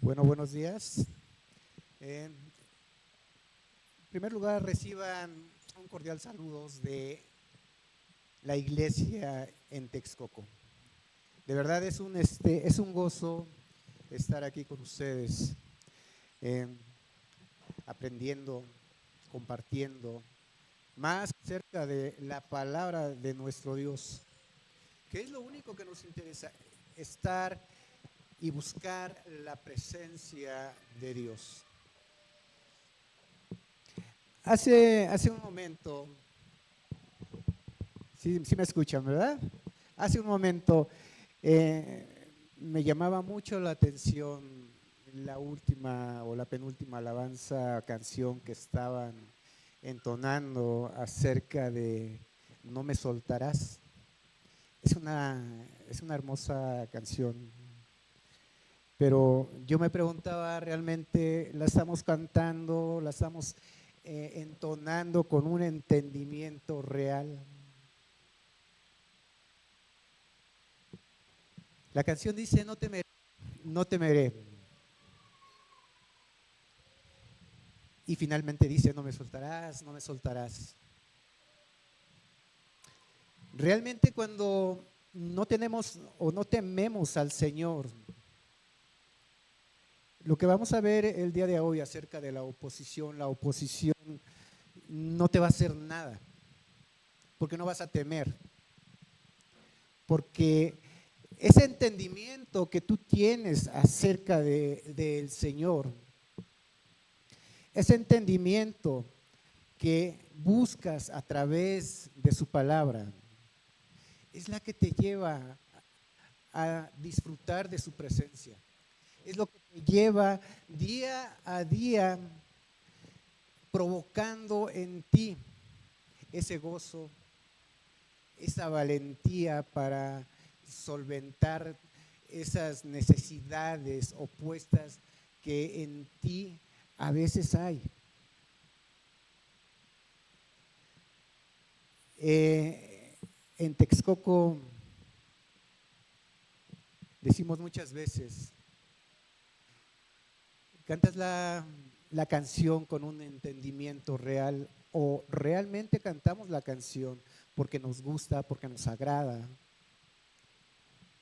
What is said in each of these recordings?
Bueno, buenos días. En primer lugar, reciban un cordial saludo de la iglesia en Texcoco. De verdad es un gozo estar aquí con ustedes, eh, aprendiendo, compartiendo más acerca de la palabra de nuestro Dios, que es lo único que nos interesa, estar y buscar la presencia de Dios. Hace un momento, sí me escuchan, ¿verdad? Hace un momento me llamaba mucho la atención la última o la penúltima alabanza, canción que estaban entonando acerca de No me soltarás. Es una hermosa canción, pero yo me preguntaba, ¿realmente la estamos cantando, la estamos entonando con un entendimiento real? La canción dice, no temeré, no temeré. Y finalmente dice, no me soltarás, no me soltarás. Realmente cuando no tenemos o no tememos al Señor, lo que vamos a ver el día de hoy acerca de la oposición no te va a hacer nada, porque no vas a temer, porque ese entendimiento que tú tienes acerca del Señor, ese entendimiento que buscas a través de su palabra, es la que te lleva a disfrutar de su presencia. Es lo que te lleva día a día provocando en ti ese gozo, esa valentía para solventar esas necesidades opuestas que en ti a veces hay. En Texcoco decimos muchas veces, cantas la canción con un entendimiento real o realmente cantamos la canción porque nos gusta, porque nos agrada.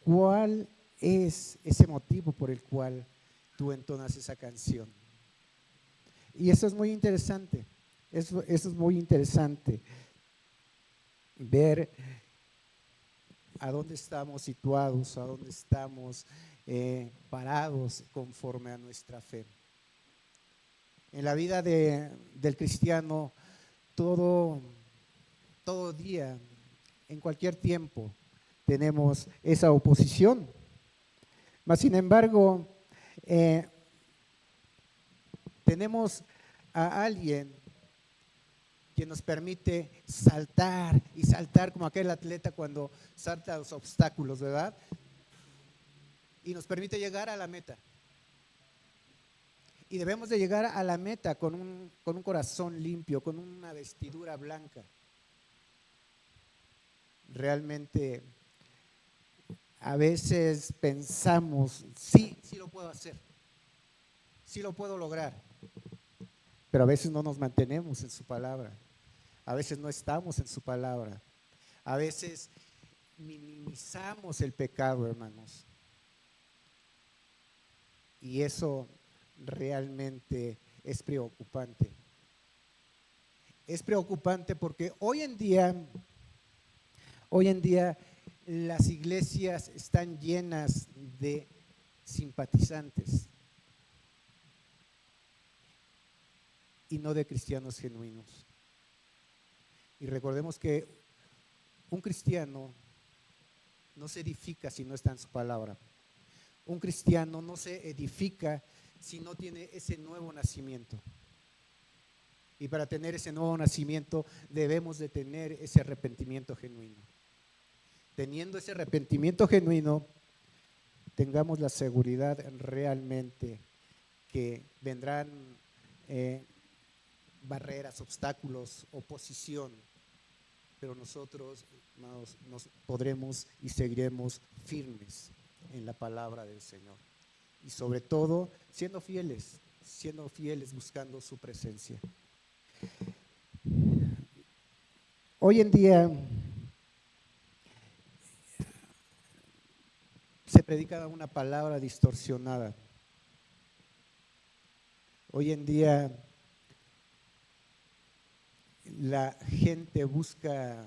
¿Cuál es ese motivo por el cual tú entonas esa canción? Y eso es muy interesante, eso es muy interesante, ver a dónde estamos situados, a dónde estamos parados conforme a nuestra fe. En la vida del cristiano, todo, todo día, en cualquier tiempo, tenemos esa oposición. Mas, sin embargo, eh, tenemos a alguien que nos permite saltar y saltar como aquel atleta cuando salta los obstáculos, ¿verdad? Y nos permite llegar a la meta. Y debemos de llegar a la meta con un corazón limpio, con una vestidura blanca. Realmente a veces pensamos, sí lo puedo hacer, sí lo puedo lograr, pero a veces no nos mantenemos en su palabra, a veces no estamos en su palabra, a veces minimizamos el pecado, hermanos. Y eso realmente es preocupante. Es preocupante porque hoy en día las iglesias están llenas de simpatizantes y no de cristianos genuinos. Y recordemos que un cristiano no se edifica si no está en su palabra. Un cristiano no se edifica si no tiene ese nuevo nacimiento. Y para tener ese nuevo nacimiento debemos de tener ese arrepentimiento genuino. Teniendo ese arrepentimiento genuino, tengamos la seguridad realmente que vendrán barreras, obstáculos, oposición, pero nosotros nos podremos y seguiremos firmes en la palabra del Señor. y sobre todo siendo fieles buscando su presencia. Hoy en día se predica una palabra distorsionada. Hoy en día la gente busca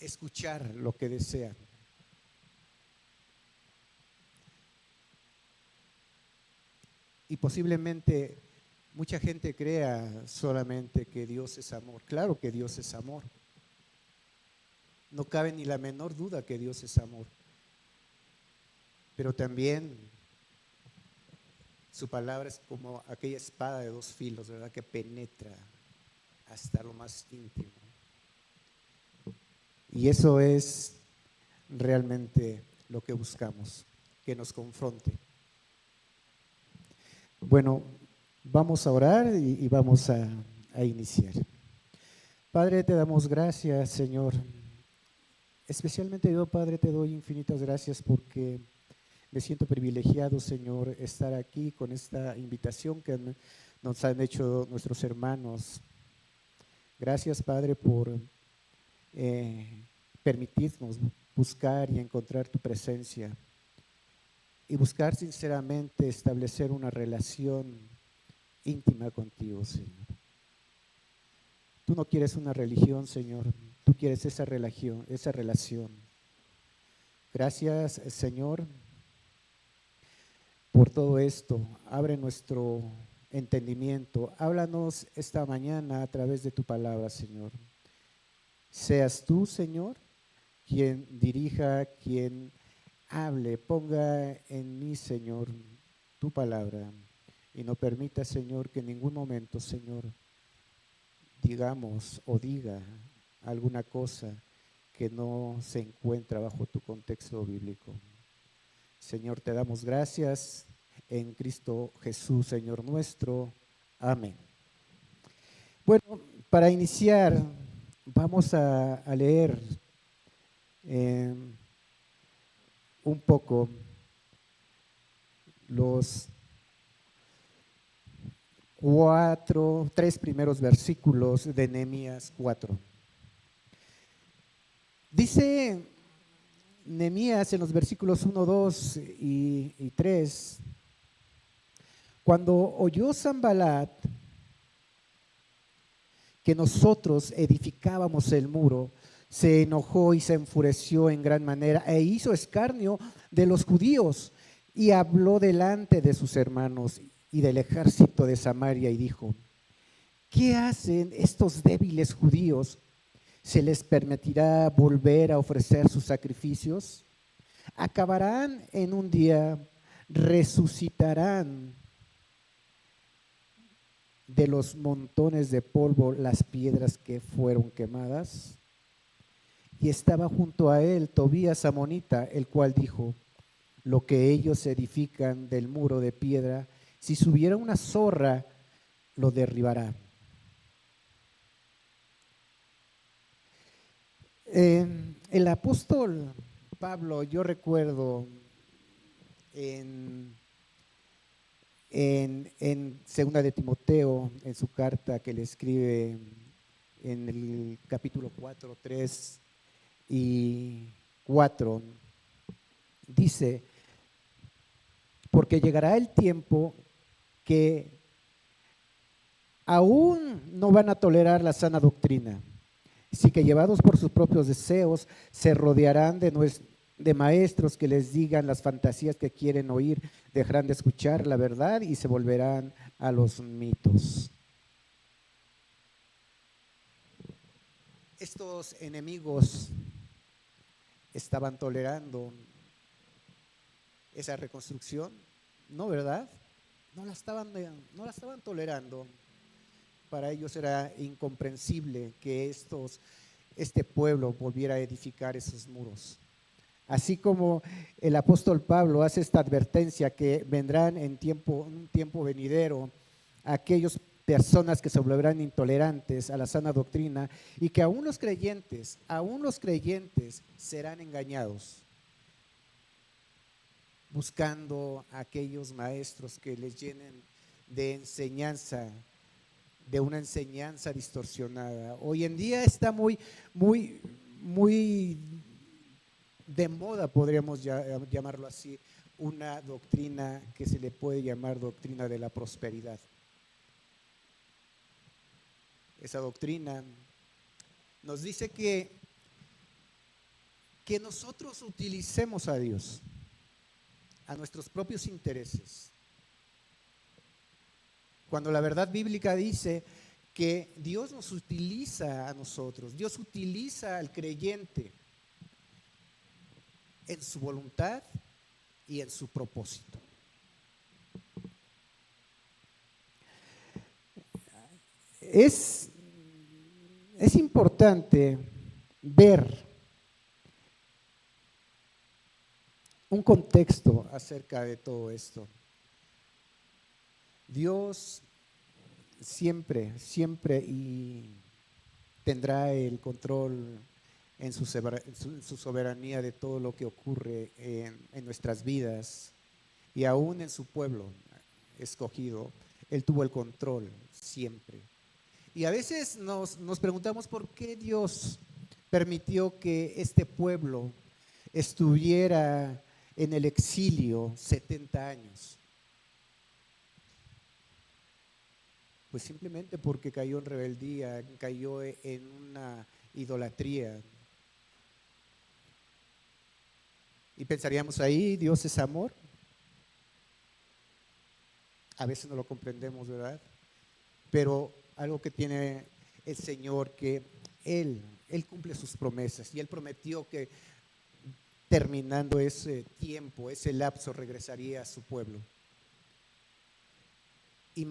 escuchar lo que desea. Y posiblemente mucha gente crea solamente que Dios es amor. Claro que Dios es amor. No cabe ni la menor duda que Dios es amor. Pero también su palabra es como aquella espada de dos filos, ¿verdad? Que penetra hasta lo más íntimo. Y eso es realmente lo que buscamos, que nos confronte. Bueno, vamos a orar y vamos a iniciar. Padre, te damos gracias, Señor. Especialmente yo, Padre, te doy infinitas gracias porque me siento privilegiado, Señor, estar aquí con esta invitación que nos han hecho nuestros hermanos. Gracias, Padre, por permitirnos buscar y encontrar tu presencia y buscar sinceramente establecer una relación íntima contigo, Señor. Tú no quieres una religión, Señor, tú quieres esa relación, esa relación. Gracias, Señor, por todo esto. Abre nuestro entendimiento. Háblanos esta mañana a través de tu palabra, Señor. Seas tú, Señor, quien dirija, quien hable, ponga en mí, Señor, tu palabra. Y no permita, Señor, que en ningún momento, Señor, digamos o diga alguna cosa que no se encuentra bajo tu contexto bíblico. Señor, te damos gracias en Cristo Jesús, Señor nuestro. Amén. Bueno, para iniciar, vamos a leer un poco los tres primeros versículos de Nehemías 4. Dice Nehemías en los versículos 1, 2 y 3, cuando oyó Sanbalat que nosotros edificábamos el muro, se enojó y se enfureció en gran manera e hizo escarnio de los judíos y habló delante de sus hermanos y del ejército de Samaria y dijo: ¿qué hacen estos débiles judíos? ¿Se les permitirá volver a ofrecer sus sacrificios? ¿Acabarán en un día? ¿Resucitarán de los montones de polvo las piedras que fueron quemadas? Y estaba junto a él Tobías amonita, el cual dijo: lo que ellos edifican del muro de piedra, si subiera una zorra, lo derribará. El apóstol Pablo, yo recuerdo en segunda de Timoteo, en su carta que le escribe en el capítulo 4, 3 y 4, dice: porque llegará el tiempo que aún no van a tolerar la sana doctrina, sí que llevados por sus propios deseos se rodearán de maestros que les digan las fantasías que quieren oír, dejarán de escuchar la verdad y se volverán a los mitos. Estos enemigos estaban tolerando esa reconstrucción, ¿no, verdad? No la estaban tolerando. Para ellos era incomprensible que este pueblo volviera a edificar esos muros. Así como el apóstol Pablo hace esta advertencia que vendrán en un tiempo venidero aquellas personas que se volverán intolerantes a la sana doctrina y que aún los creyentes serán engañados. buscando a aquellos maestros que les llenen de enseñanza, de una enseñanza distorsionada. Hoy en día está muy de moda, podríamos llamarlo así, una doctrina que se le puede llamar doctrina de la prosperidad. Esa doctrina nos dice que nosotros utilicemos a Dios a nuestros propios intereses, cuando la verdad bíblica dice que Dios nos utiliza a nosotros, Dios utiliza al creyente en su voluntad y en su propósito. Es importante ver un contexto acerca de todo esto. Dios siempre y tendrá el control en su soberanía de todo lo que ocurre en nuestras vidas, y aún en su pueblo escogido. Él tuvo el control siempre. Y a veces nos preguntamos por qué Dios permitió que este pueblo estuviera en el exilio 70 años. Pues simplemente porque cayó en rebeldía, cayó en una idolatría. Y pensaríamos ahí, Dios es amor. A veces no lo comprendemos, ¿verdad? Pero algo que tiene el Señor, que Él cumple sus promesas, y Él prometió que terminando ese tiempo, ese lapso, regresaría a su pueblo. Y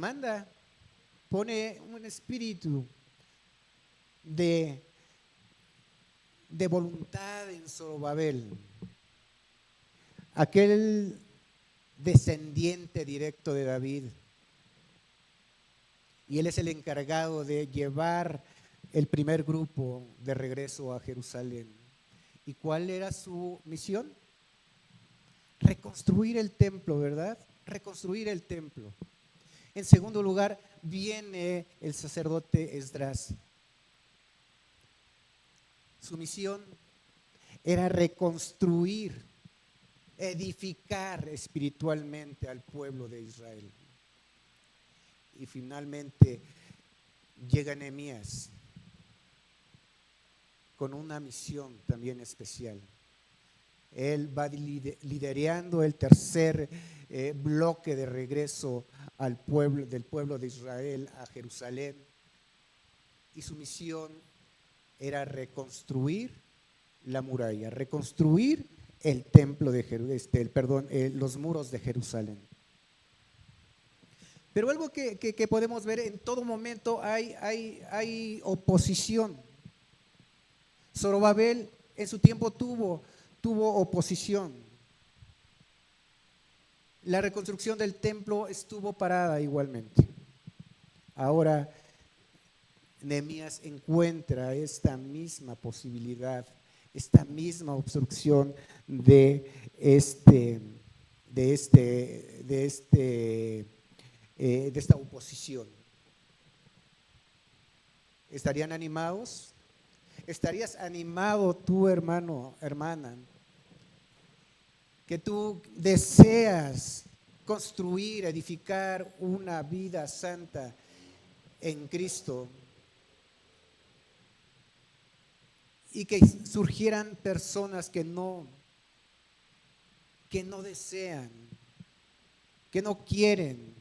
pone un espíritu de voluntad en Zorobabel, aquel descendiente directo de David, y él es el encargado de llevar el primer grupo de regreso a Jerusalén. ¿Y cuál era su misión? Reconstruir el templo, ¿verdad? Reconstruir el templo. En segundo lugar, viene el sacerdote Esdras. Su misión era reconstruir, edificar espiritualmente al pueblo de Israel. Y finalmente llega Nehemías con una misión también especial. Él va liderando el tercer bloque de regreso del pueblo de Israel a Jerusalén, y su misión era reconstruir la muralla, reconstruir el templo de los muros de Jerusalén. Pero algo que podemos ver en todo momento, hay oposición. Zorobabel en su tiempo tuvo oposición. La reconstrucción del templo estuvo parada igualmente. Ahora Nehemías encuentra esta misma posibilidad, esta misma obstrucción de esta oposición. ¿Estarían animados? ¿Estarías animado tú, hermano, hermana, que tú deseas construir, edificar una vida santa en Cristo, y que surgieran personas que no desean, que no quieren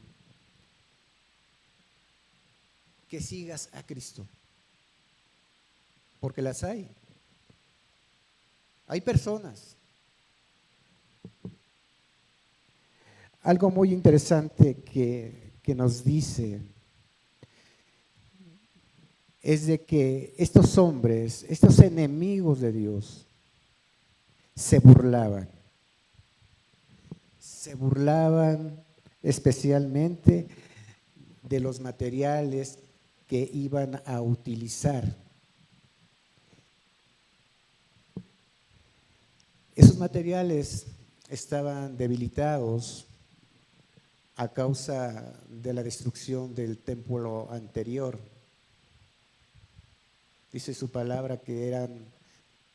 que sigas a Cristo? Porque las hay. Hay personas. Algo muy interesante que nos dice es de que estos hombres, estos enemigos de Dios, se burlaban especialmente de los materiales que iban a utilizar. Esos materiales estaban debilitados a causa de la destrucción del templo anterior. Dice su palabra que eran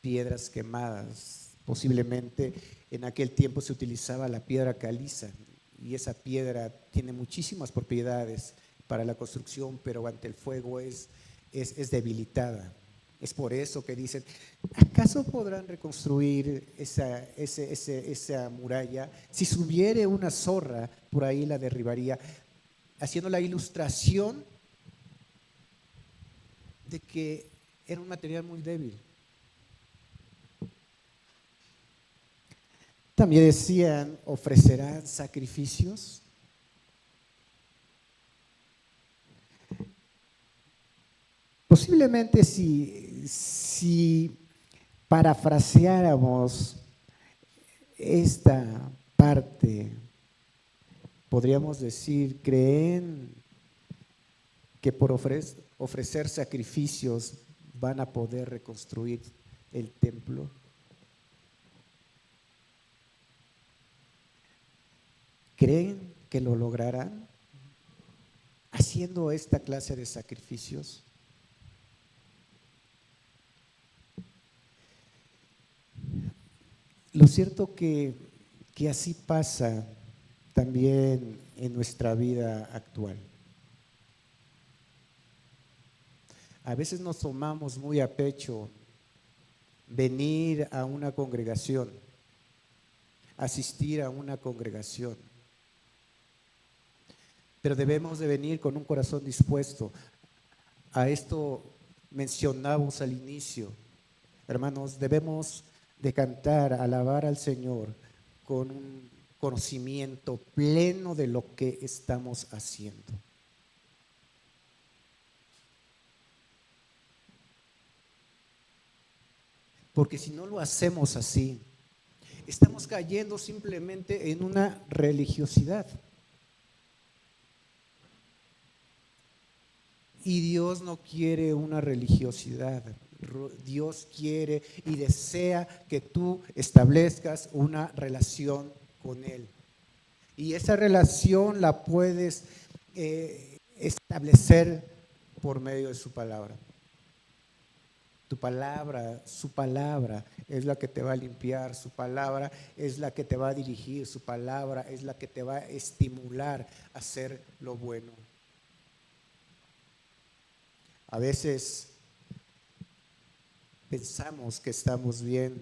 piedras quemadas. Posiblemente en aquel tiempo se utilizaba la piedra caliza y esa piedra tiene muchísimas propiedades para la construcción, pero ante el fuego es debilitada. Es por eso que dicen, ¿acaso podrán reconstruir esa muralla? Si subiere una zorra, por ahí la derribaría, haciendo la ilustración de que era un material muy débil. También decían, ¿ofrecerán sacrificios? Posiblemente si parafraseáramos esta parte, podríamos decir, ¿creen que por ofrecer sacrificios van a poder reconstruir el templo? ¿Creen que lo lograrán haciendo esta clase de sacrificios? Lo cierto que así pasa también en nuestra vida actual. A veces nos tomamos muy a pecho venir a una congregación, asistir a una congregación, pero debemos de venir con un corazón dispuesto. A esto mencionamos al inicio, hermanos, debemos de cantar, alabar al Señor con un conocimiento pleno de lo que estamos haciendo. Porque si no lo hacemos así, estamos cayendo simplemente en una religiosidad. Y Dios no quiere una religiosidad. Dios quiere y desea que tú establezcas una relación con Él. Y esa relación la puedes establecer por medio de su palabra. Tu palabra, su palabra es la que te va a limpiar, su palabra es la que te va a dirigir, su palabra es la que te va a estimular a hacer lo bueno. A veces pensamos que estamos bien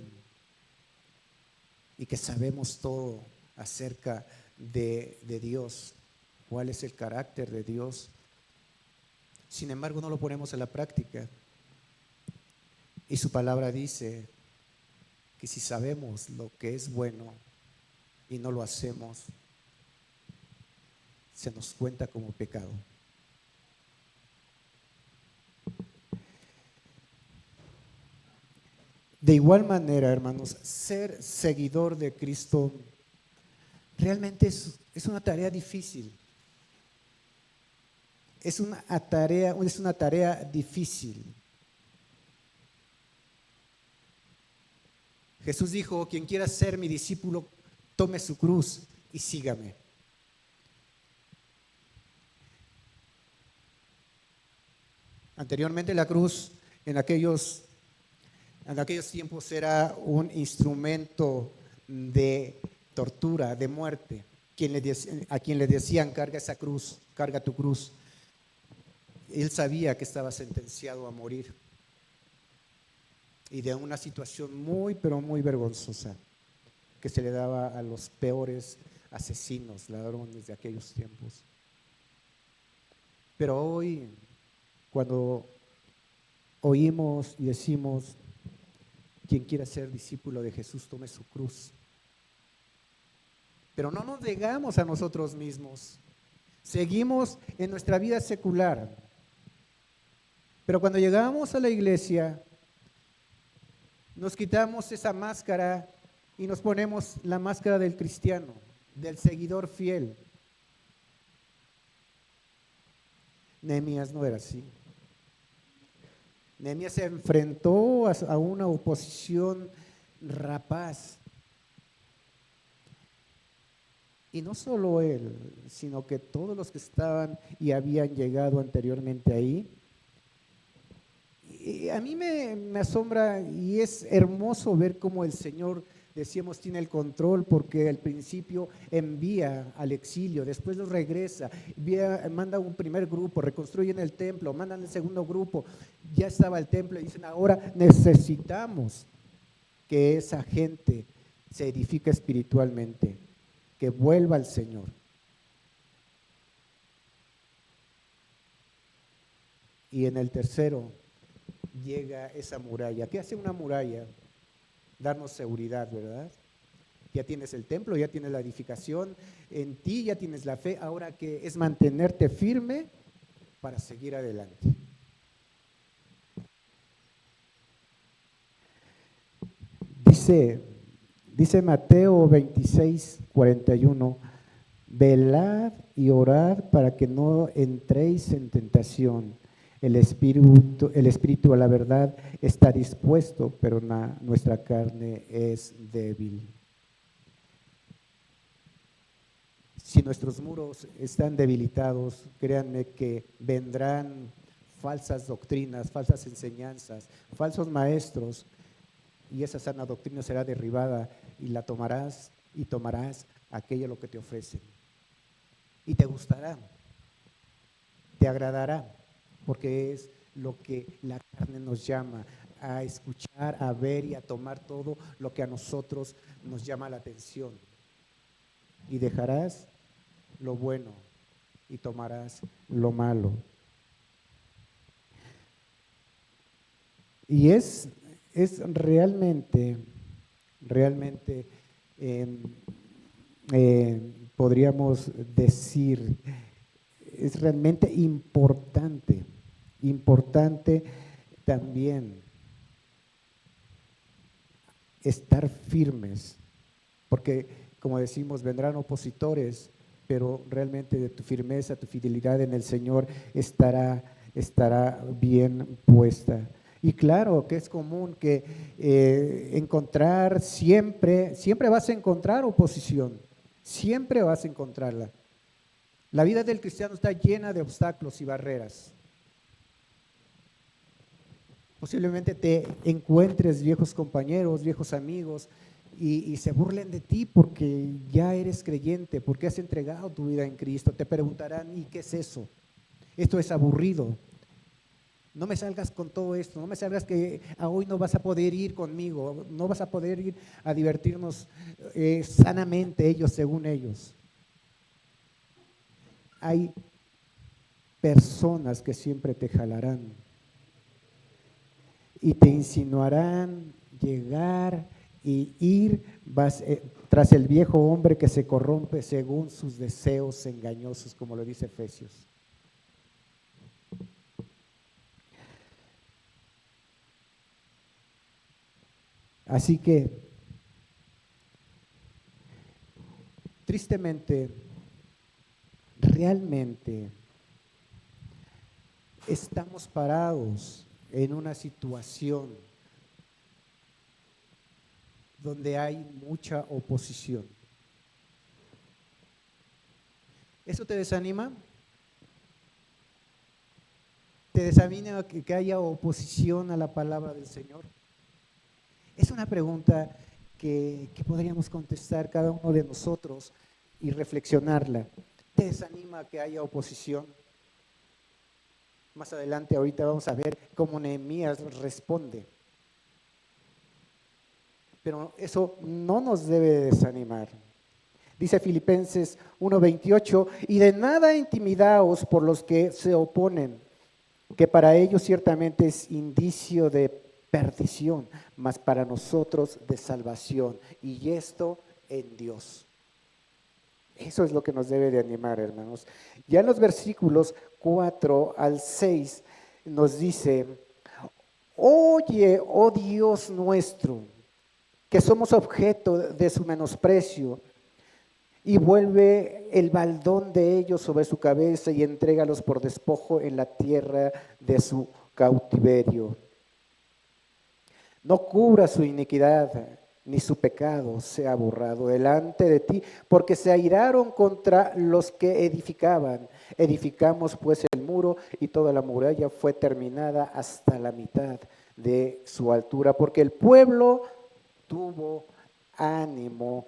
y que sabemos todo acerca de Dios, cuál es el carácter de Dios. Sin embargo, no lo ponemos en la práctica. Y su palabra dice que si sabemos lo que es bueno y no lo hacemos, se nos cuenta como pecado. De igual manera, hermanos, ser seguidor de Cristo realmente es una tarea difícil. Es una tarea difícil. Jesús dijo, quien quiera ser mi discípulo, tome su cruz y sígame. Anteriormente la cruz en aquellos tiempos era un instrumento de tortura, de muerte. A quien le decían, carga esa cruz, carga tu cruz. Él sabía que estaba sentenciado a morir. Y de una situación muy, pero muy vergonzosa que se le daba a los peores asesinos, ladrones de aquellos tiempos. Pero hoy, cuando oímos y decimos, quien quiera ser discípulo de Jesús, tome su cruz. Pero no nos negamos a nosotros mismos. Seguimos en nuestra vida secular. Pero cuando llegamos a la iglesia, nos quitamos esa máscara y nos ponemos la máscara del cristiano, del seguidor fiel. Nehemías no era así. Nehemías se enfrentó a una oposición rapaz. Y no solo él, sino que todos los que estaban y habían llegado anteriormente ahí. Y a mí me asombra y es hermoso ver cómo el Señor, decíamos, tiene el control, porque al principio envía al exilio, después los regresa, manda un primer grupo, reconstruyen el templo, mandan el segundo grupo, ya estaba el templo y dicen, ahora necesitamos que esa gente se edifique espiritualmente, que vuelva al Señor. Y en el tercero llega esa muralla. ¿Qué hace una muralla? Darnos seguridad, ¿verdad? Ya tienes el templo, ya tienes la edificación, en ti ya tienes la fe, ahora que es mantenerte firme para seguir adelante. Dice Mateo 26:41, velad y orad para que no entréis en tentación. El espíritu a la verdad está dispuesto, pero nuestra carne es débil. Si nuestros muros están debilitados, créanme que vendrán falsas doctrinas, falsas enseñanzas, falsos maestros, y esa sana doctrina será derribada y la tomarás y tomarás aquello lo que te ofrecen. Y te gustará, te agradará, porque es lo que la carne nos llama a escuchar, a ver y a tomar todo lo que a nosotros nos llama la atención. Y dejarás lo bueno y tomarás lo malo. Y es realmente, podríamos decir, es realmente importante también estar firmes, porque como decimos, vendrán opositores, pero realmente de tu firmeza, tu fidelidad en el Señor estará bien puesta. Y claro que es común que encontrar siempre vas a encontrar oposición, siempre vas a encontrarla. La vida del cristiano está llena de obstáculos y barreras. Posiblemente te encuentres viejos compañeros, viejos amigos y se burlen de ti porque ya eres creyente, porque has entregado tu vida en Cristo. Te preguntarán, ¿y qué es eso? Esto es aburrido. No me salgas con todo esto, no me salgas que hoy no vas a poder ir conmigo, no vas a poder ir a divertirnos sanamente ellos, según ellos. Hay personas que siempre te jalarán y te insinuarán llegar y ir tras el viejo hombre que se corrompe según sus deseos engañosos, como lo dice Efesios. Así que, tristemente, realmente estamos parados en una situación donde hay mucha oposición. ¿Eso te desanima? ¿Te desanima que haya oposición a la palabra del Señor? Es una pregunta que podríamos contestar cada uno de nosotros y reflexionarla. ¿Te desanima que haya oposición? Más adelante, ahorita vamos a ver cómo Nehemías responde. Pero eso no nos debe desanimar. Dice Filipenses 1:28, y de nada intimidaos por los que se oponen, que para ellos ciertamente es indicio de perdición, mas para nosotros de salvación, y esto en Dios. Eso es lo que nos debe de animar, hermanos. Ya en los versículos 4 al 6 nos dice, oye, oh Dios nuestro, que somos objeto de su menosprecio, y vuelve el baldón de ellos sobre su cabeza y entrégalos por despojo en la tierra de su cautiverio. No cubra su iniquidad ni su pecado sea borrado delante de ti, porque se airaron contra los que edificaban. Edificamos pues el muro y toda la muralla fue terminada hasta la mitad de su altura, porque el pueblo tuvo ánimo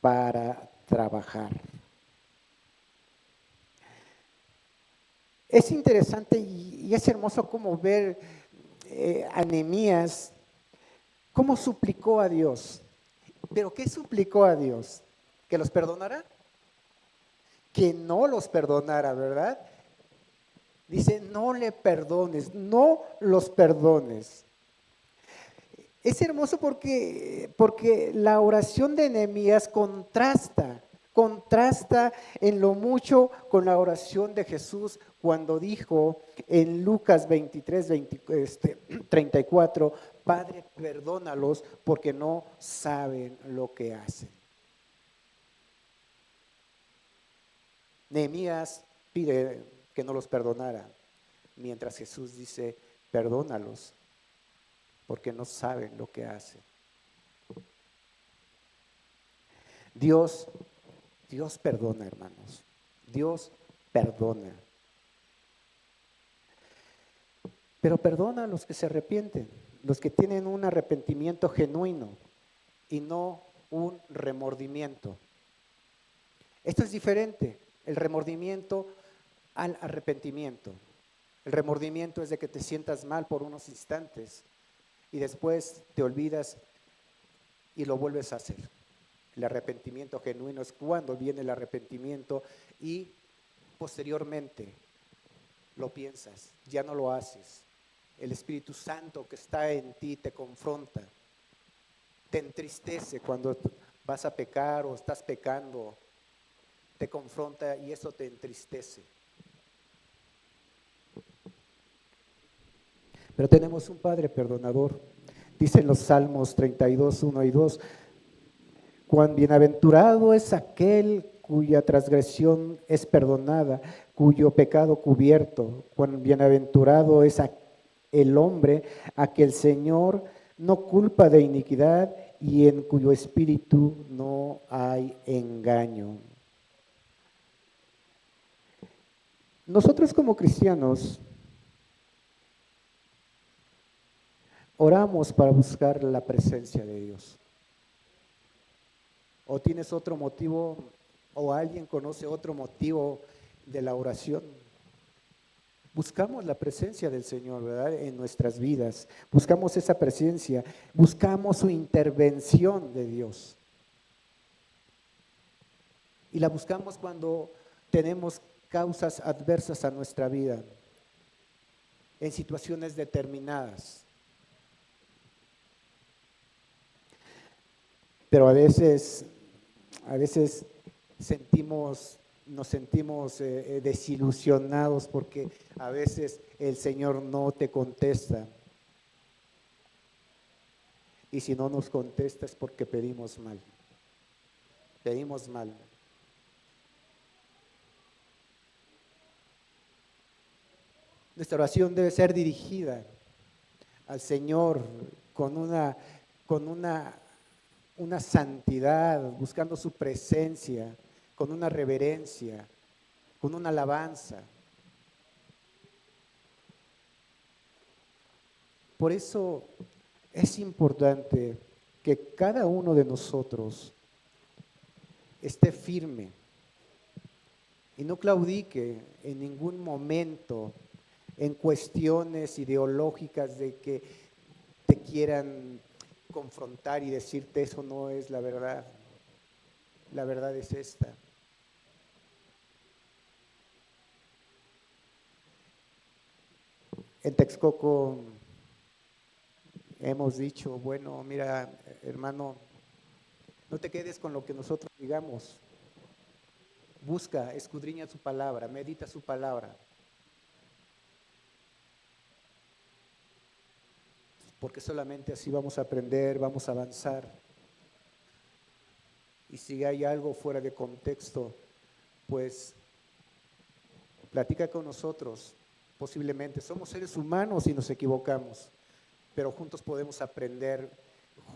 para trabajar. Es interesante y es hermoso como ver a Nehemías cómo suplicó a Dios. ¿Pero qué suplicó a Dios? ¿Que los perdonara? Que no los perdonara, ¿verdad? Dice, no le perdones, no los perdones. Es hermoso porque la oración de Nehemías contrasta en lo mucho con la oración de Jesús cuando dijo en Lucas 23, 34, Padre, perdónalos porque no saben lo que hacen. Nehemías pide que no los perdonara, mientras Jesús dice, perdónalos porque no saben lo que hacen. Dios perdona, hermanos. Dios perdona. Pero perdona a los que se arrepienten, los que tienen un arrepentimiento genuino y no un remordimiento. Esto es diferente, el remordimiento al arrepentimiento. El remordimiento es de que te sientas mal por unos instantes y después te olvidas y lo vuelves a hacer. El arrepentimiento genuino es cuando viene el arrepentimiento y posteriormente lo piensas, ya no lo haces. El Espíritu Santo que está en ti te confronta, te entristece cuando vas a pecar o estás pecando, te confronta y eso te entristece. Pero tenemos un Padre perdonador. Dicen los Salmos 32, 1 y 2, cuán bienaventurado es aquel cuya transgresión es perdonada, cuyo pecado cubierto. Cuán bienaventurado es el hombre a que el Señor no culpa de iniquidad y en cuyo espíritu no hay engaño. Nosotros como cristianos oramos para buscar la presencia de Dios. ¿O tienes otro motivo o alguien conoce otro motivo de la oración? Buscamos la presencia del Señor, ¿verdad? En nuestras vidas. Buscamos esa presencia, buscamos su intervención de Dios. Y la buscamos cuando tenemos causas adversas a nuestra vida, en situaciones determinadas. Pero a veces nos sentimos desilusionados porque a veces el Señor no te contesta. Y si no nos contesta es porque pedimos mal. Pedimos mal. Nuestra oración debe ser dirigida al Señor con una santidad, buscando su presencia, con una reverencia, con una alabanza. Por eso es importante que cada uno de nosotros esté firme y no claudique en ningún momento en cuestiones ideológicas de que te quieran confrontar y decirte eso no es la verdad es esta. En Texcoco hemos dicho, bueno, mira, hermano, no te quedes con lo que nosotros digamos. Busca, escudriña su palabra, medita su palabra. Porque solamente así vamos a aprender, vamos a avanzar. Y si hay algo fuera de contexto, pues platica con nosotros. Posiblemente somos seres humanos y nos equivocamos, pero juntos podemos aprender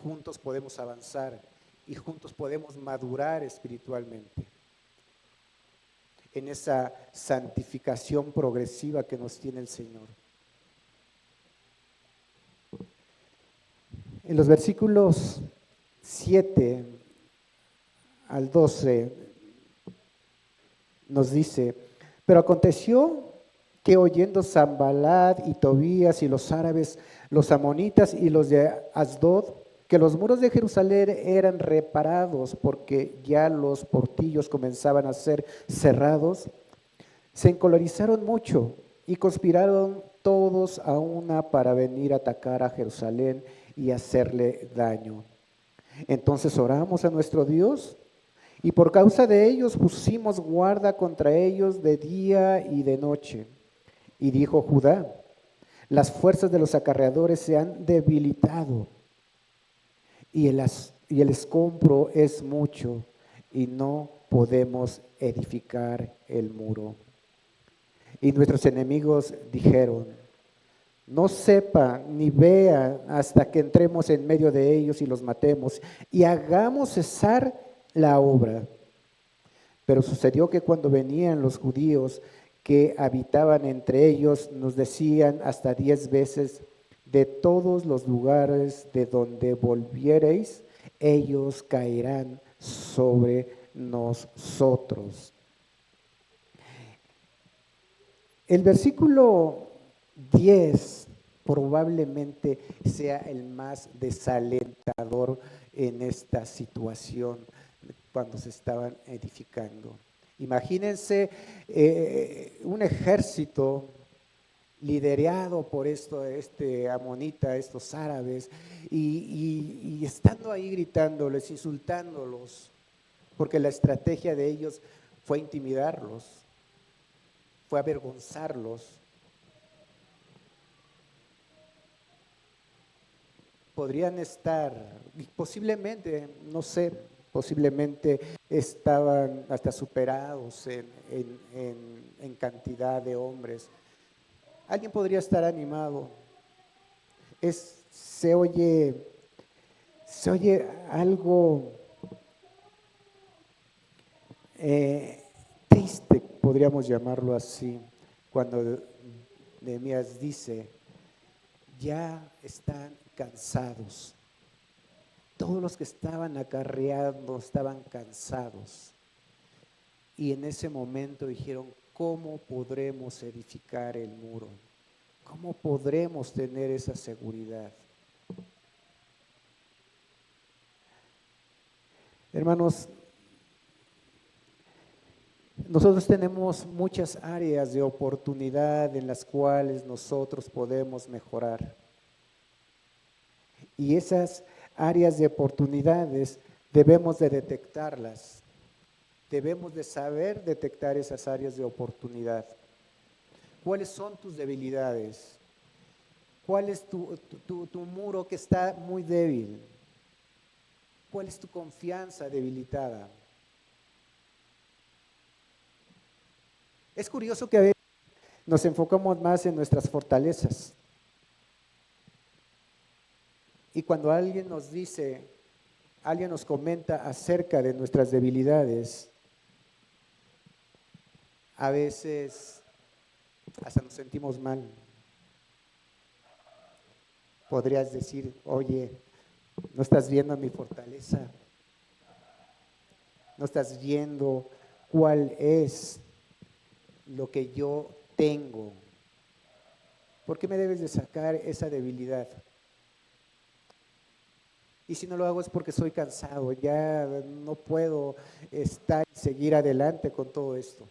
juntos podemos avanzar y juntos podemos madurar espiritualmente en esa santificación progresiva que nos tiene el Señor. En los versículos 7 al 12 nos dice: pero aconteció que oyendo Sanballat y Tobías y los árabes, los amonitas y los de Asdod, que los muros de Jerusalén eran reparados porque ya los portillos comenzaban a ser cerrados, se encolerizaron mucho y conspiraron todos a una para venir a atacar a Jerusalén y hacerle daño. Entonces oramos a nuestro Dios y por causa de ellos pusimos guarda contra ellos de día y de noche. Y dijo Judá: las fuerzas de los acarreadores se han debilitado y el escombro es mucho y no podemos edificar el muro. Y nuestros enemigos dijeron: no sepa ni vea hasta que entremos en medio de ellos y los matemos y hagamos cesar la obra. Pero sucedió que cuando venían los judíos que habitaban entre ellos, nos decían hasta 10 veces: de todos los lugares de donde volviereis, ellos caerán sobre nosotros. El versículo 10 probablemente sea el más desalentador en esta situación cuando se estaban edificando. Imagínense un ejército liderado por este amonita, estos árabes, y estando ahí gritándoles, insultándolos, porque la estrategia de ellos fue intimidarlos, fue avergonzarlos. Podrían estar, posiblemente, no sé, posiblemente estaban hasta superados en cantidad de hombres. Alguien podría estar animado. Se oye algo triste, podríamos llamarlo así, cuando Nehemías dice: ya están cansados. Todos los que estaban acarreando estaban cansados. Y en ese momento dijeron: ¿cómo podremos edificar el muro? ¿Cómo podremos tener esa seguridad? Hermanos, nosotros tenemos muchas áreas de oportunidad en las cuales nosotros podemos mejorar. Y esas áreas de oportunidades debemos de detectarlas. Debemos de saber detectar esas áreas de oportunidad. ¿Cuáles son tus debilidades? ¿Cuál es tu muro que está muy débil? ¿Cuál es tu confianza debilitada? Es curioso que a veces nos enfocamos más en nuestras fortalezas. Y cuando alguien nos dice, alguien nos comenta acerca de nuestras debilidades, a veces hasta nos sentimos mal. Podrías decir: oye, no estás viendo mi fortaleza, no estás viendo cuál es lo que yo tengo. ¿Por qué me debes de sacar esa debilidad? Y si no lo hago es porque soy cansado, ya no puedo estar y seguir adelante con todo esto.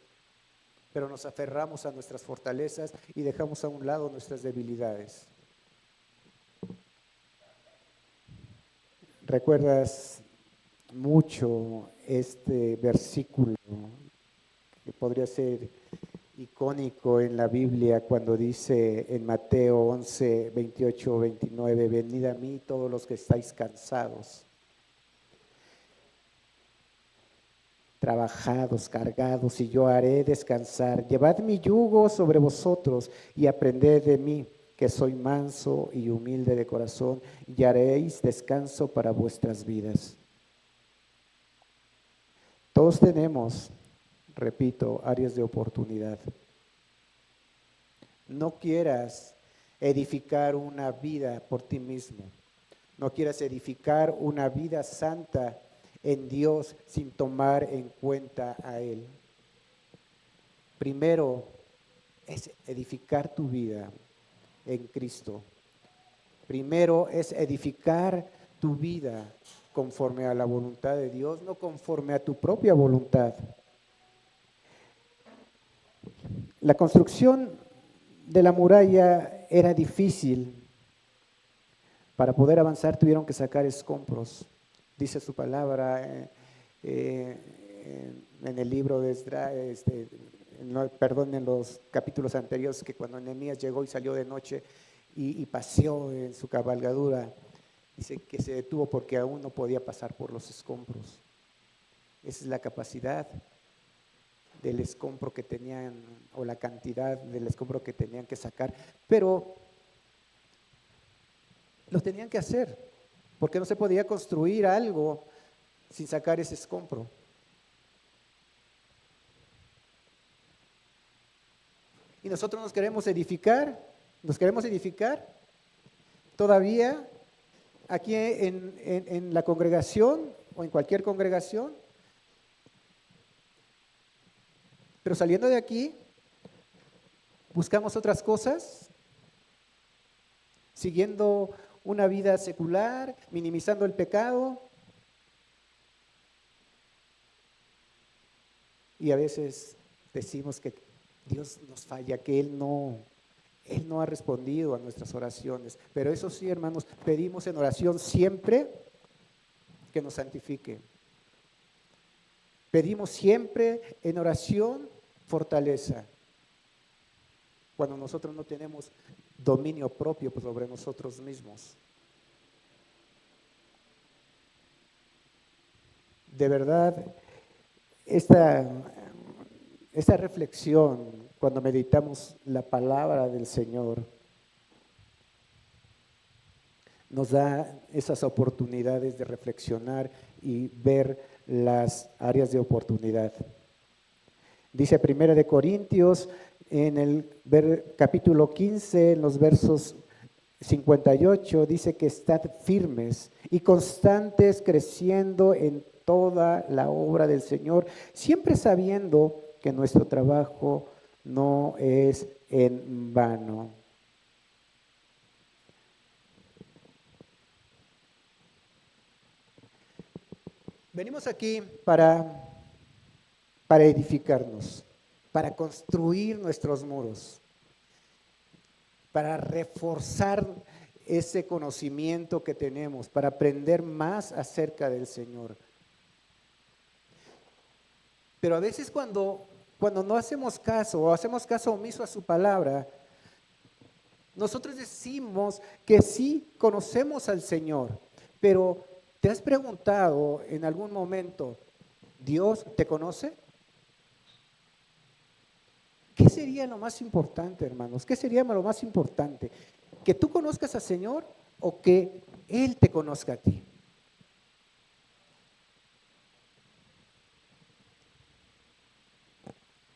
Pero nos aferramos a nuestras fortalezas y dejamos a un lado nuestras debilidades. ¿Recuerdas mucho este versículo que podría ser icónico en la Biblia cuando dice en Mateo 11, 28, 29: venid a mí todos los que estáis cansados, trabajados, cargados, y yo haré descansar? Llevad mi yugo sobre vosotros y aprended de mí, que soy manso y humilde de corazón, y haréis descanso para vuestras vidas. Todos tenemos, repito, áreas de oportunidad. No quieras edificar una vida por ti mismo. No quieras edificar una vida santa en Dios sin tomar en cuenta a Él. Primero es edificar tu vida en Cristo. Primero es edificar tu vida conforme a la voluntad de Dios, no conforme a tu propia voluntad. La construcción de la muralla era difícil. Para poder avanzar tuvieron que sacar escombros. Dice su palabra en el libro de Esdras, en los capítulos anteriores, que cuando Nehemías llegó y salió de noche y paseó en su cabalgadura, dice que se detuvo porque aún no podía pasar por los escombros. Esa es la capacidad del escombro que tenían, o la cantidad del escombro que tenían que sacar, pero lo tenían que hacer, porque no se podía construir algo sin sacar ese escombro. Y nosotros nos queremos edificar todavía aquí en la congregación o en cualquier congregación, pero saliendo de aquí buscamos otras cosas, siguiendo una vida secular, minimizando el pecado, y a veces decimos que Dios nos falla, que Él no ha respondido a nuestras oraciones. Pero eso sí, hermanos, pedimos en oración siempre que nos santifique. Pedimos siempre en oración fortaleza. Cuando nosotros no tenemos dominio propio sobre nosotros mismos. De verdad, esta reflexión, cuando meditamos la palabra del Señor, nos da esas oportunidades de reflexionar y ver las áreas de oportunidad. Dice 1 Corintios, en el capítulo 15, en los versos 58, dice que estad firmes y constantes, creciendo en toda la obra del Señor, siempre sabiendo que nuestro trabajo no es en vano. Venimos aquí para edificarnos, para construir nuestros muros, para reforzar ese conocimiento que tenemos, para aprender más acerca del Señor. Pero a veces cuando no hacemos caso o hacemos caso omiso a su palabra, nosotros decimos que sí conocemos al Señor, pero ¿te has preguntado en algún momento, ¿Dios te conoce? ¿Qué sería lo más importante, hermanos? ¿Qué sería lo más importante? ¿Que tú conozcas al Señor o que Él te conozca a ti?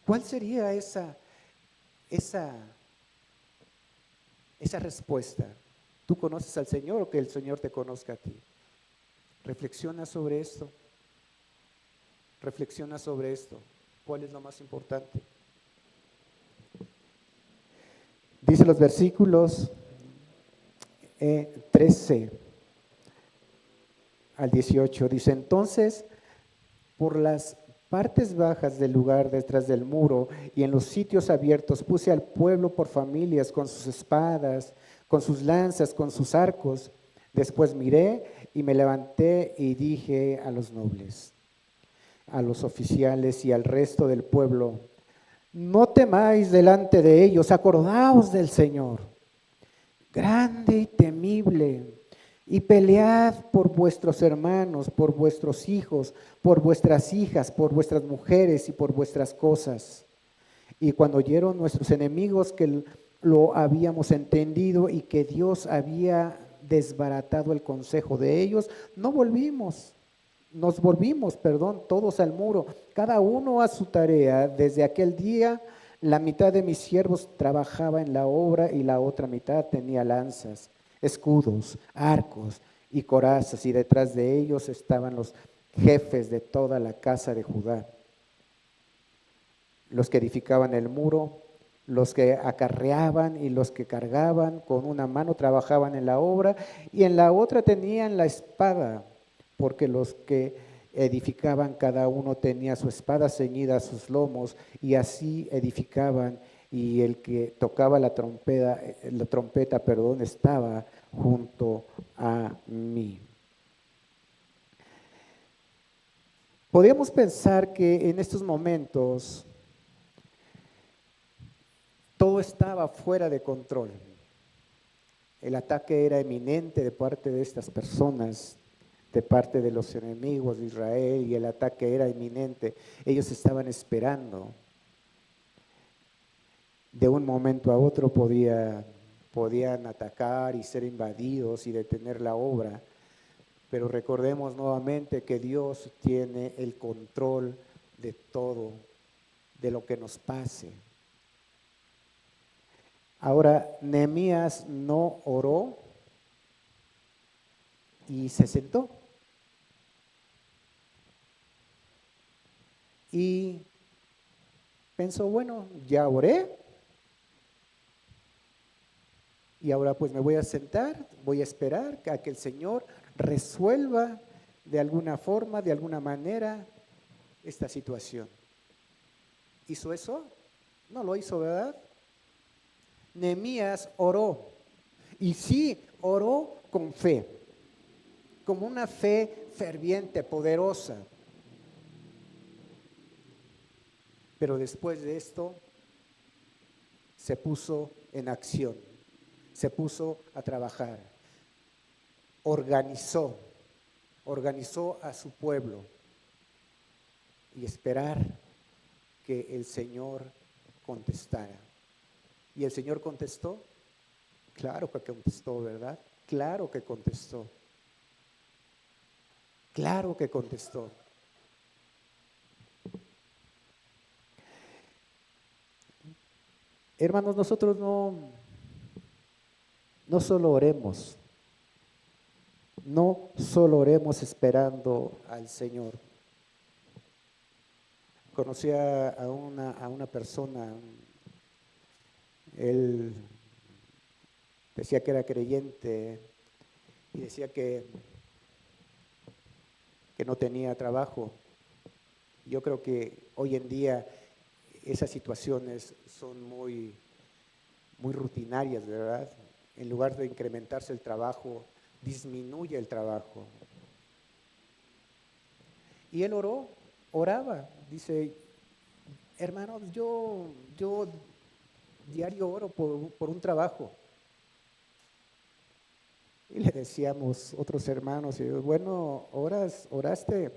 ¿Cuál sería esa respuesta? ¿Tú conoces al Señor o que el Señor te conozca a ti? Reflexiona sobre esto. Reflexiona sobre esto. ¿Cuál es lo más importante? Dice los versículos 13 al 18. Dice, entonces, por las partes bajas del lugar detrás del muro y en los sitios abiertos puse al pueblo por familias con sus espadas, con sus lanzas, con sus arcos. Después miré y me levanté y dije a los nobles, a los oficiales y al resto del pueblo, no temáis delante de ellos, acordaos del Señor, grande y temible, y pelead por vuestros hermanos, por vuestros hijos, por vuestras hijas, por vuestras mujeres y por vuestras cosas. Y cuando oyeron nuestros enemigos que lo habíamos entendido y que Dios había desbaratado el consejo de ellos, nos volvimos, perdón, todos al muro, cada uno a su tarea. Desde aquel día, la mitad de mis siervos trabajaba en la obra y la otra mitad tenía lanzas, escudos, arcos y corazas, y detrás de ellos estaban los jefes de toda la casa de Judá, los que edificaban el muro, los que acarreaban y los que cargaban, con una mano trabajaban en la obra y en la otra tenían la espada, porque los que edificaban cada uno tenía su espada ceñida a sus lomos y así edificaban, y el que tocaba la trompeta, perdón, estaba junto a mí. Podríamos pensar que en estos momentos todo estaba fuera de control. El ataque era eminente de parte de estas personas, de parte de los enemigos de Israel, y el ataque era inminente. Ellos estaban esperando. De un momento a otro podían atacar y ser invadidos y detener la obra. Pero recordemos nuevamente que Dios tiene el control de todo, de lo que nos pase. Ahora, Nehemías no oró y se sentó. Y pensó, bueno, ya oré y ahora pues me voy a sentar, voy a esperar a que el Señor resuelva de alguna forma, de alguna manera, esta situación. ¿Hizo eso? No lo hizo, ¿verdad? Nehemías oró, y sí, oró con fe, como una fe ferviente, poderosa. Pero después de esto, se puso en acción, se puso a trabajar, organizó a su pueblo y esperar que el Señor contestara. ¿Y el Señor contestó? Claro que contestó, ¿verdad? Claro que contestó. Claro que contestó. Hermanos, nosotros no solo oremos, no solo oremos esperando al Señor. Conocí a una persona, él decía que era creyente y decía que no tenía trabajo. Yo creo que hoy en día esas situaciones son muy rutinarias, ¿verdad? En lugar de incrementarse el trabajo, disminuye el trabajo. Y él oraba, dice, hermanos, yo diario oro por un trabajo. Y le decíamos otros hermanos, y yo, bueno, oraste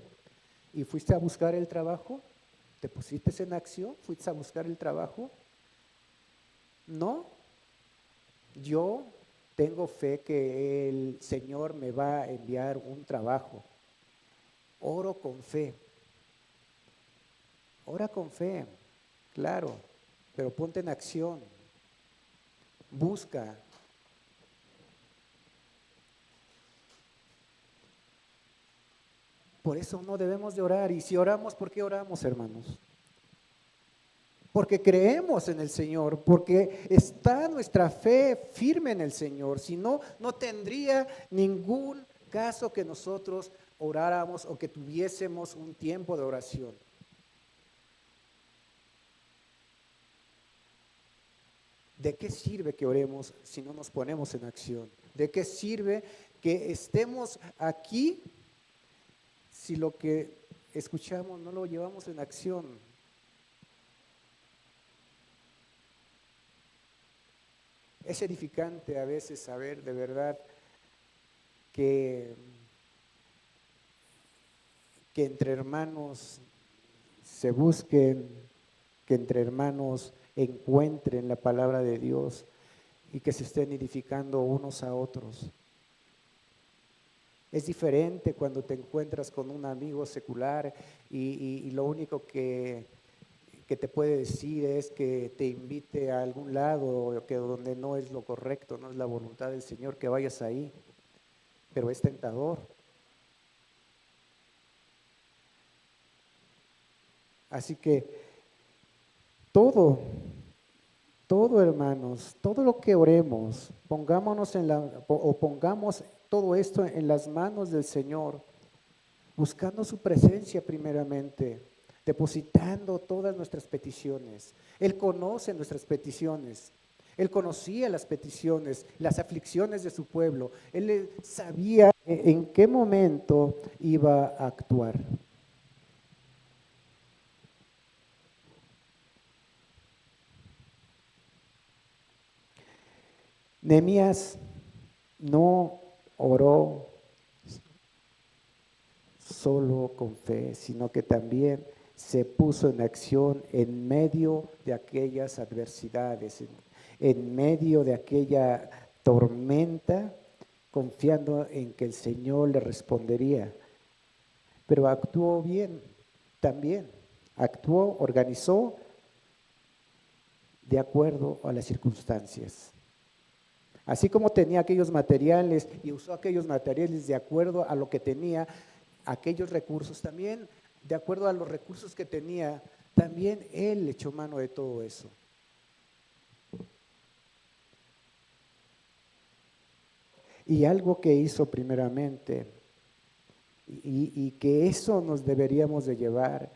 y fuiste a buscar el trabajo, te pusiste en acción, fuiste a buscar el trabajo. No, yo tengo fe que el Señor me va a enviar un trabajo. Oro con fe. Ora con fe, claro, pero ponte en acción. Busca. Por eso no debemos de orar. Y si oramos, ¿por qué oramos, hermanos? Porque creemos en el Señor, porque está nuestra fe firme en el Señor. Si no, no tendría ningún caso que nosotros oráramos o que tuviésemos un tiempo de oración. ¿De qué sirve que oremos si no nos ponemos en acción? ¿De qué sirve que estemos aquí si lo que escuchamos no lo llevamos en acción? Es edificante a veces saber de verdad que entre hermanos se busquen, que entre hermanos encuentren la palabra de Dios y que se estén edificando unos a otros. Es diferente cuando te encuentras con un amigo secular y lo único que te puede decir es que te invite a algún lado o que donde no es lo correcto, no es la voluntad del Señor que vayas ahí, pero es tentador. Así que todo, todo hermanos, todo lo que oremos, pongámonos o pongamos todo esto en las manos del Señor, buscando su presencia primeramente, depositando todas nuestras peticiones. Él conoce nuestras peticiones. Él conocía las peticiones, las aflicciones de su pueblo. Él sabía en qué momento iba a actuar. Nehemías no oró solo con fe, sino que también se puso en acción en medio de aquellas adversidades, en medio de aquella tormenta, confiando en que el Señor le respondería. Pero actuó bien también, actuó, organizó de acuerdo a las circunstancias. Así como tenía aquellos materiales y usó aquellos materiales de acuerdo a lo que tenía, aquellos recursos también, de acuerdo a los recursos que tenía, también él echó mano de todo eso. Y algo que hizo primeramente, y que eso nos deberíamos de llevar,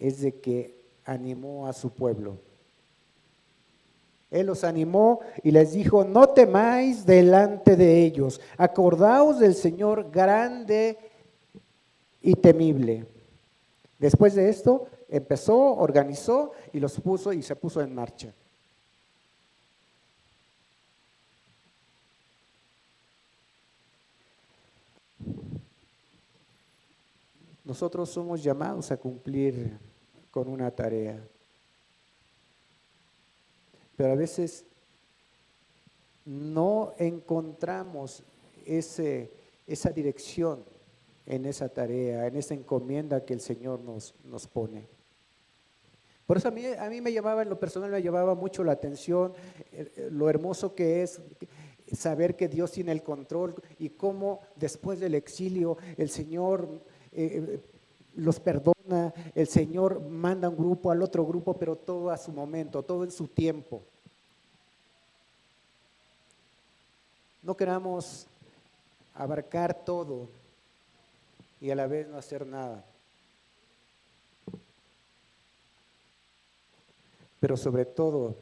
es de que animó a su pueblo. Él los animó y les dijo: no temáis delante de ellos, acordaos del Señor grande y temible. Después de esto, empezó, organizó y los puso y se puso en marcha. Nosotros somos llamados a cumplir con una tarea, pero a veces no encontramos esa dirección en esa tarea, en esa encomienda que el Señor nos pone. Por eso a mí me llamaba, en lo personal me llamaba mucho la atención lo hermoso que es saber que Dios tiene el control y cómo después del exilio el Señor los perdona, el Señor manda un grupo al otro grupo, pero todo a su momento, todo en su tiempo. No queramos abarcar todo y a la vez no hacer nada. Pero sobre todo,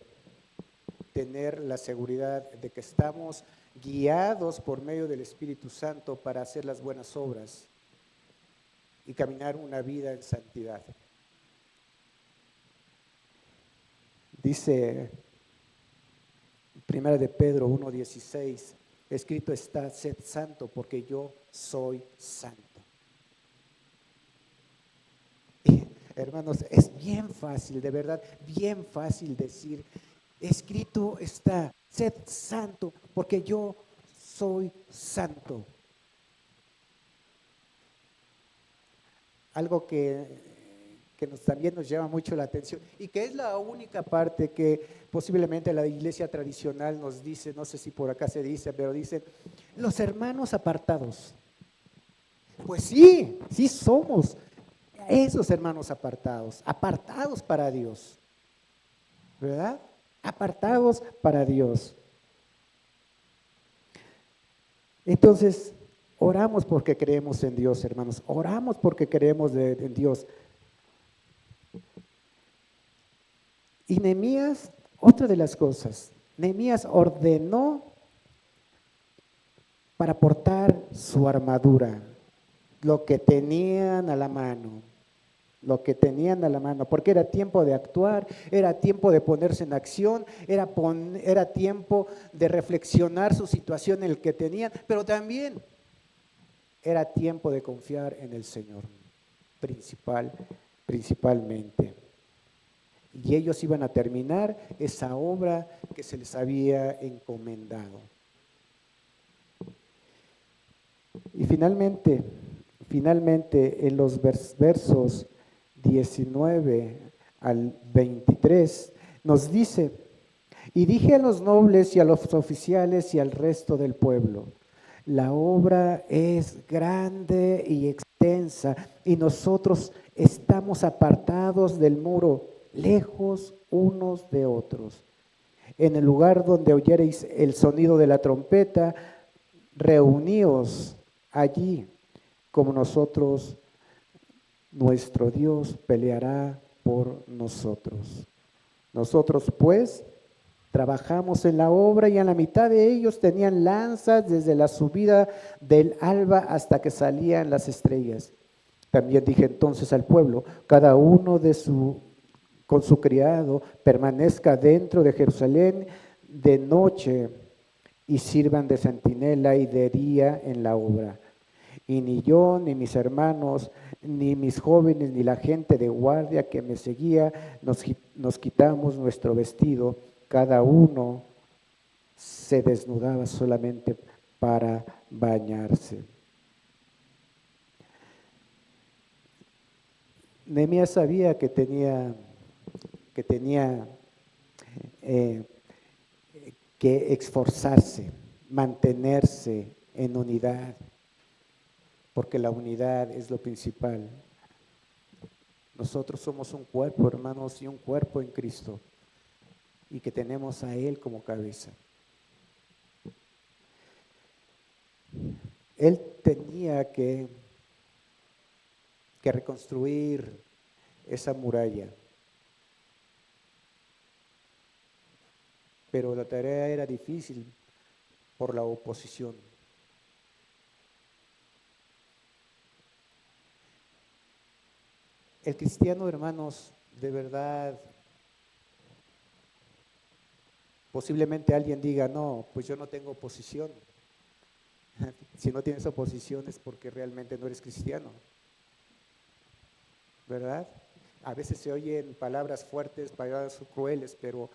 tener la seguridad de que estamos guiados por medio del Espíritu Santo para hacer las buenas obras y caminar una vida en santidad. Dice Primera de Pedro 1:16, escrito está: sed santo porque yo soy santo. Y, hermanos, es bien fácil, de verdad, bien fácil decir: escrito está, sed santo porque yo soy santo. Algo que también nos llama mucho la atención y que es la única parte que posiblemente la iglesia tradicional nos dice, no sé si por acá se dice, pero dice: los hermanos apartados. Pues sí, sí somos esos hermanos apartados, apartados para Dios, ¿verdad? Apartados para Dios. Entonces, oramos porque creemos en Dios, hermanos, oramos porque creemos en Dios. Y Nehemías, otra de las cosas, Nehemías ordenó para portar su armadura, lo que tenían a la mano, porque era tiempo de actuar, era tiempo de ponerse en acción, era tiempo de reflexionar su situación en el que tenían, pero también era tiempo de confiar en el Señor, principalmente. y ellos iban a terminar esa obra que se les había encomendado. Y finalmente en los versos 19 al 23 nos dice: y dije a los nobles y a los oficiales y al resto del pueblo: la obra es grande y extensa, y nosotros estamos apartados del muro, lejos unos de otros. En el lugar donde oyereis el sonido de la trompeta, reuníos allí, como nosotros, nuestro Dios peleará por nosotros. Nosotros pues trabajamos en la obra, y a la mitad de ellos tenían lanzas desde la subida del alba hasta que salían las estrellas. También dije entonces al pueblo: cada uno con su criado permanezca dentro de Jerusalén de noche, y sirvan de centinela y de día en la obra. Y ni yo, ni mis hermanos, ni mis jóvenes, ni la gente de guardia que me seguía, nos quitamos nuestro vestido. Cada uno se desnudaba solamente para bañarse. Nehemías sabía que tenía eh, que esforzarse, mantenerse en unidad, porque la unidad es lo principal. Nosotros somos un cuerpo, hermanos, y un cuerpo en Cristo, y que tenemos a Él como cabeza. Él tenía que reconstruir esa muralla, pero la tarea era difícil por la oposición. El cristiano, hermanos, de verdad, posiblemente alguien diga: no, pues yo no tengo oposición. Si no tienes oposición es porque realmente no eres cristiano, ¿verdad? A veces se oyen palabras fuertes, palabras crueles, pero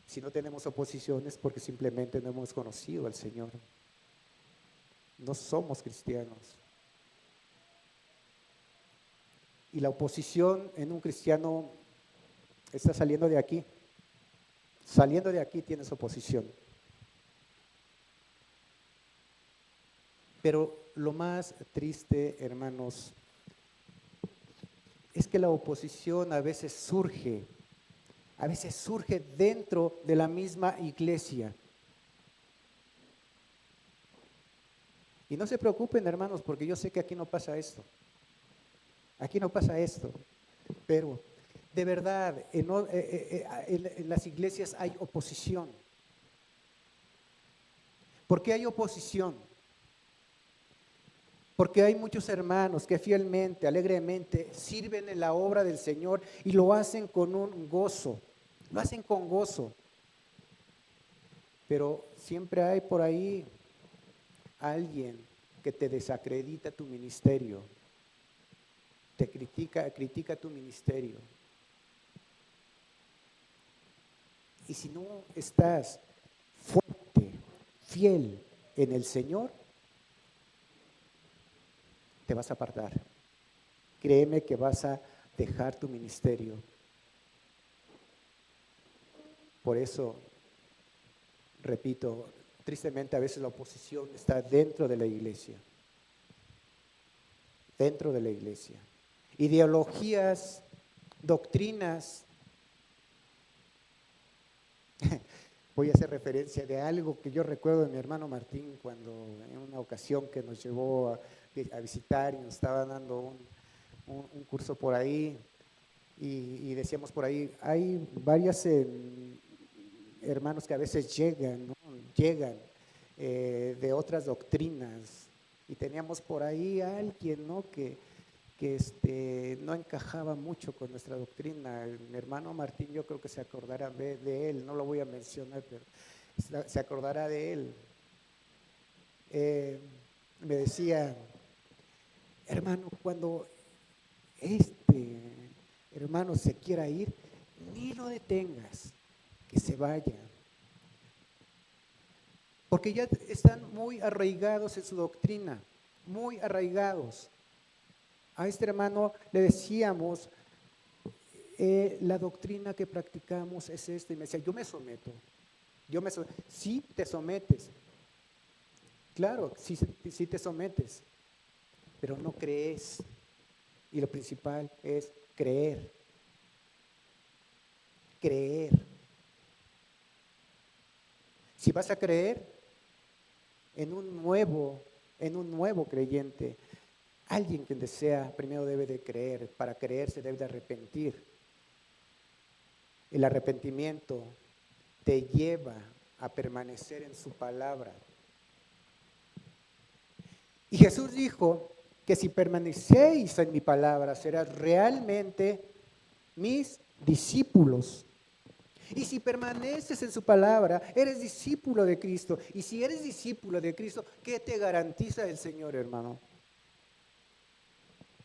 si no tenemos oposición es porque simplemente no hemos conocido al Señor. No somos cristianos. Y la oposición en un cristiano está saliendo de aquí. Saliendo de aquí tienes oposición. Pero lo más triste, hermanos, es que la oposición a veces surge dentro de la misma iglesia. Y no se preocupen, hermanos, porque yo sé que aquí no pasa esto. Aquí no pasa esto. Pero de verdad, en las iglesias hay oposición. ¿Por qué hay oposición? Porque hay muchos hermanos que fielmente, alegremente sirven en la obra del Señor y lo hacen con un gozo, lo hacen con gozo. Pero siempre hay por ahí alguien que te desacredita tu ministerio, te critica tu ministerio. Y si no estás fuerte, fiel en el Señor, te vas a apartar. Créeme que vas a dejar tu ministerio. Por eso, repito, tristemente a veces la oposición está dentro de la iglesia. Dentro de la iglesia. Ideologías, doctrinas. Voy a hacer referencia de algo que yo recuerdo de mi hermano Martín cuando en una ocasión que nos llevó a visitar y nos estaba dando un curso por ahí y decíamos por ahí, hay varias hermanos que a veces llegan, ¿no? Llegan de otras doctrinas y teníamos por ahí a alguien, ¿no? que no encajaba mucho con nuestra doctrina. Mi hermano Martín, yo creo que se acordará de él, no lo voy a mencionar, pero se acordará de él. Me decía: hermano, cuando hermano, se quiera ir, ni lo detengas, que se vaya. Porque ya están muy arraigados en su doctrina, muy arraigados. A este hermano le decíamos, la doctrina que practicamos es esta, y me decía, yo me someto. Sí, te sometes. Claro, sí te sometes, pero no crees. Y lo principal es creer. Creer. Si vas a creer en un nuevo creyente, alguien que desea primero debe de creer. Para creer se debe de arrepentir. El arrepentimiento te lleva a permanecer en su palabra. Y Jesús dijo que si permanecéis en mi palabra, serás realmente mis discípulos. Y si permaneces en su palabra, eres discípulo de Cristo. Y si eres discípulo de Cristo, ¿qué te garantiza el Señor, hermano?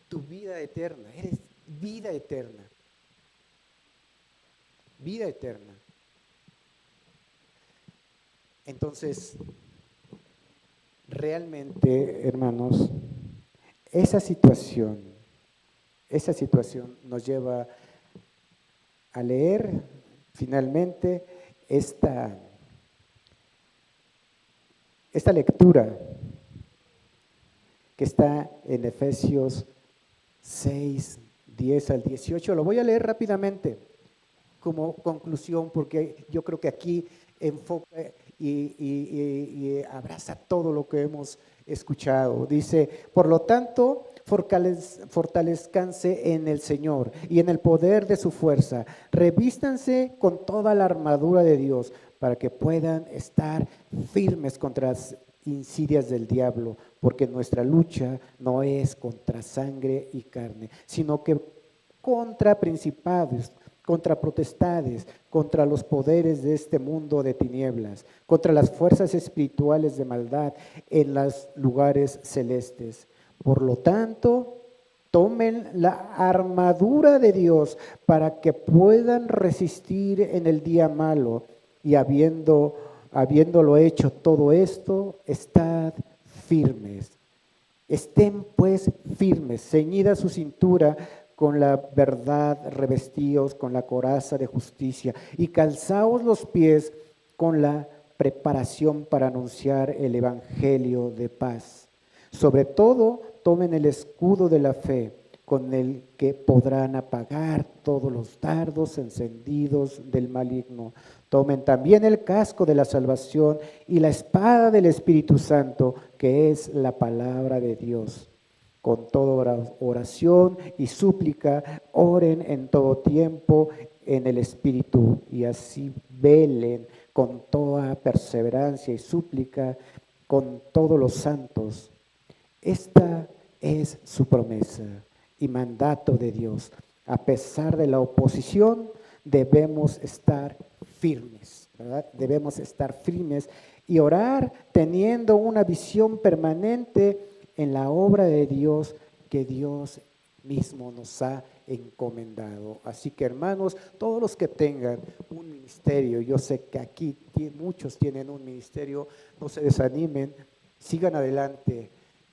Tu vida eterna. Eres vida eterna. Vida eterna. Entonces, realmente, hermanos, esa situación nos lleva a leer finalmente esta lectura que está en Efesios 6, 10 al 18. Lo voy a leer rápidamente como conclusión, porque yo creo que aquí enfoca y abraza todo lo que hemos escuchado. Dice, por lo tanto, fortalezcanse en el Señor y en el poder de su fuerza. Revístanse con toda la armadura de Dios para que puedan estar firmes contra las insidias del diablo, porque nuestra lucha no es contra sangre y carne, sino que contra principados, contra potestades, contra los poderes de este mundo de tinieblas, contra las fuerzas espirituales de maldad en los lugares celestes. Por lo tanto, tomen la armadura de Dios para que puedan resistir en el día malo y habiéndolo hecho todo esto, estad firmes. Estén pues firmes, ceñida su cintura con la verdad, revestidos con la coraza de justicia y calzaos los pies con la preparación para anunciar el evangelio de paz. Sobre todo, tomen el escudo de la fe, con el que podrán apagar todos los dardos encendidos del maligno. Tomen también el casco de la salvación y la espada del Espíritu Santo, que es la palabra de Dios. Con toda oración y súplica, oren en todo tiempo en el Espíritu, y así velen con toda perseverancia y súplica con todos los santos. Esta es su promesa y mandato de Dios. A pesar de la oposición, debemos estar firmes, ¿verdad? Debemos estar firmes y orar teniendo una visión permanente en la obra de Dios que Dios mismo nos ha encomendado. Así que, hermanos, todos los que tengan un ministerio, yo sé que aquí muchos tienen un ministerio, no se desanimen, sigan adelante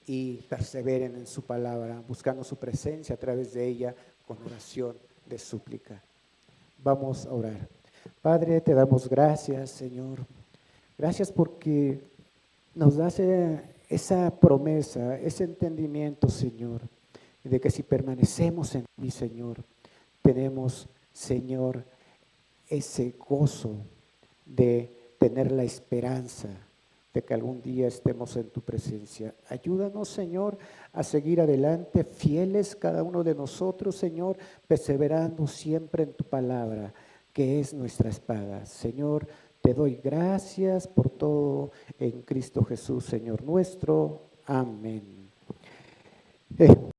y perseveren en su palabra, buscando su presencia a través de ella con oración de súplica. Vamos a orar. Padre, te damos gracias, Señor. Gracias porque nos das esa promesa, ese entendimiento, Señor, de que si permanecemos en ti, Señor, tenemos, Señor, ese gozo de tener la esperanza de que algún día estemos en tu presencia. Ayúdanos, Señor, a seguir adelante, fieles cada uno de nosotros, Señor, perseverando siempre en tu palabra, que es nuestra espada. Señor, te doy gracias por todo en Cristo Jesús, Señor nuestro. Amén.